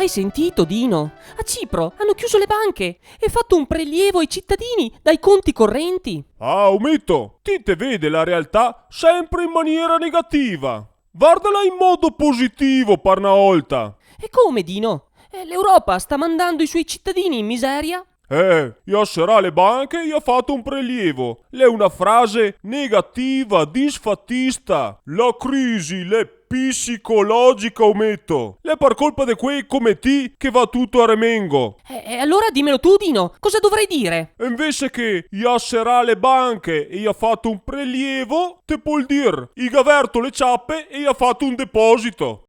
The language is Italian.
Hai sentito, Dino? A Cipro hanno chiuso le banche e fatto un prelievo ai cittadini dai conti correnti. Ah, Ometto, ti te vede la realtà sempre in maniera negativa. Guardala in modo positivo, per una volta. E come, Dino? L'Europa sta mandando i suoi cittadini in miseria? Io sarà le banche e ha fatto un prelievo. È una frase negativa, disfattista. La crisi, l'è psicologica, Ometto. È per colpa di quei come te che va tutto a remengo. E allora dimmelo tu, Dino, cosa dovrei dire? E invece che sarà le banche e ha fatto un prelievo, te puoi dire, i gaverto le ciappe e ha fatto un deposito.